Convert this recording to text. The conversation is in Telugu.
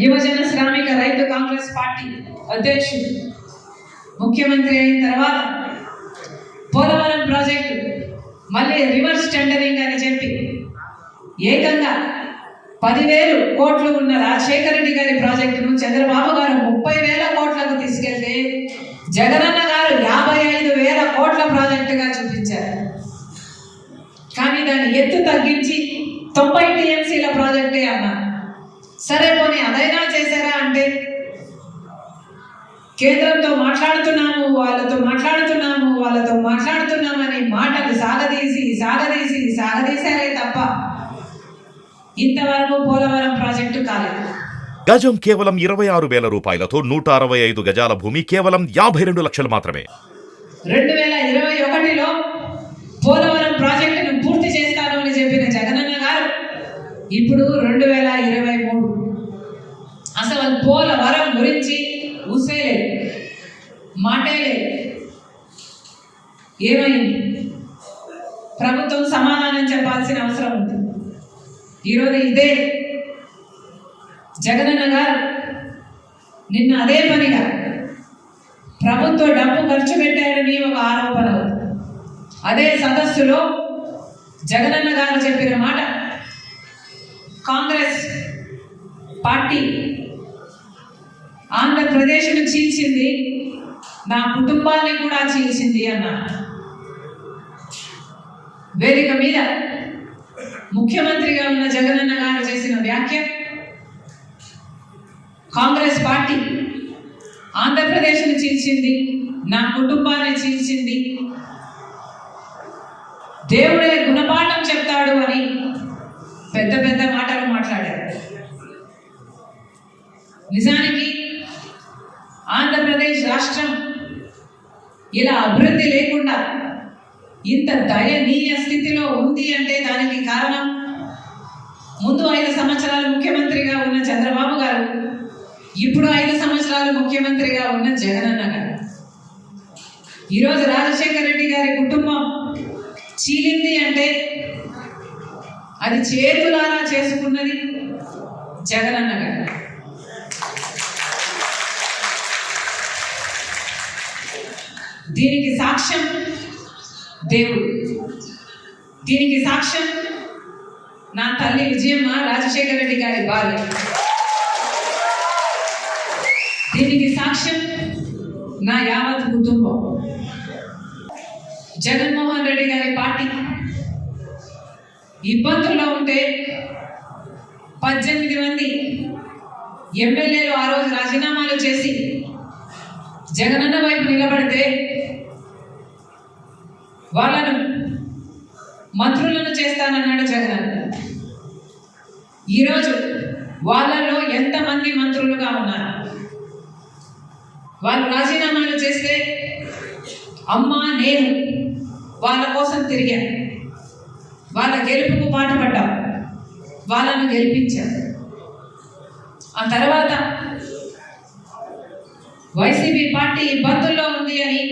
యువజన శ్రామిక రైతు కాంగ్రెస్ పార్టీ అధ్యక్షుడు ముఖ్యమంత్రి అయిన తర్వాత పోలవరం ప్రాజెక్టు మళ్ళీ రివర్స్ టెండరింగ్ అని చెప్పి ఏకంగా 10,000 కోట్లు ఉన్న రాజశేఖర రెడ్డి గారి ప్రాజెక్టును చంద్రబాబు గారు 30,000 కోట్లకు తీసుకెళ్తే జగనన్న గారు 55,000 కోట్ల ప్రాజెక్టుగా చూపించారు. కానీ దాన్ని ఎత్తు తగ్గించి 90 టీఎంసీల ప్రాజెక్టే అన్నారు. సరే పోనీ అదైనా చేశారా అంటే కేంద్రంతో మాట్లాడుతున్నాము వాళ్ళతో మాట్లాడుతున్నామని మాటలు సాగదీశారే తప్ప ఇంతవరకు పోలవరం ప్రాజెక్టు కాలేదు. గజం కేవలం 26,000 రూపాయలతో 165 గజాల భూమి కేవలం 52 లక్షలు మాత్రమే. 2021లో పోలవరం ప్రాజెక్టును పూర్తి చేస్తాను అని చెప్పిన జగనన్న గారు ఇప్పుడు 2023 అసలు పోలవరం గురించి ఊసేలేదు, మాటే లేదు. ఏమైంది? ప్రభుత్వం సమాధానం చెప్పాల్సిన అవసరం ఉంది. ఈరోజు ఇదే జగనన్న గారు నిన్న అదే పనిగా ప్రభుత్వ డబ్బు ఖర్చు పెట్టారని ఒక ఆరోపణ. అదే సదస్సులో జగనన్న గారు చెప్పిన మాట, కాంగ్రెస్ పార్టీ ఆంధ్రప్రదేశ్ను చీల్చింది, నా కుటుంబాన్ని కూడా చీల్చింది అన్నారు. వేదిక మీద ముఖ్యమంత్రిగా ఉన్న జగనన్న గారు చేసిన వ్యాఖ్య, కాంగ్రెస్ పార్టీ ఆంధ్రప్రదేశ్ను చీల్చింది, నా కుటుంబాన్ని చీల్చింది, దేవుడే గుణపాఠం చెప్తాడు అని పెద్ద పెద్ద మాటలు మాట్లాడారు. నిజానికి ఆంధ్రప్రదేశ్ రాష్ట్రం ఇలా అభివృద్ధి లేకుండా ఇంత దయనీయ స్థితిలో ఉంది అంటే దానికి కారణం ముందు 5 సంవత్సరాలు ముఖ్యమంత్రిగా ఉన్న చంద్రబాబు గారు, ఇప్పుడు 5 సంవత్సరాలు ముఖ్యమంత్రిగా ఉన్న జగనన్న గారు. ఈరోజు రాజశేఖర రెడ్డి గారి కుటుంబం చీలింది అంటే అది చేతులారా చేసుకున్నది జగనన్న గారు. దీనికి సాక్ష్యం దేవుడు, దీనికి సాక్ష్యం నా తల్లి విజయమ్మ, రాజశేఖర రెడ్డి గారి భార్య, దీనికి సాక్ష్యం నా యావత్ కుటుంబం. జగన్మోహన్ రెడ్డి గారి పార్టీ ఇబ్బందుల్లో ఉంటే 18 మంది ఎమ్మెల్యేలు ఆ రోజు రాజీనామాలు చేసి జగనన్న వైపు నిలబడితే వాళ్ళను మంత్రులను చేస్తానన్నాడు జగనన్న. ఈరోజు వాళ్ళలో ఎంతమంది మంత్రులుగా ఉన్నారు? వాళ్ళు రాజీనామాలు చేస్తే అమ్మ నేను వాళ్ళ కోసం తిరిగాను, వాళ్ళ గెలుపుకు పాటుపడ్డాం, వాళ్ళను గెలిపించాను. ఆ తర్వాత వైసీపీ పార్టీ ఇబ్బందుల్లో ఉంది అని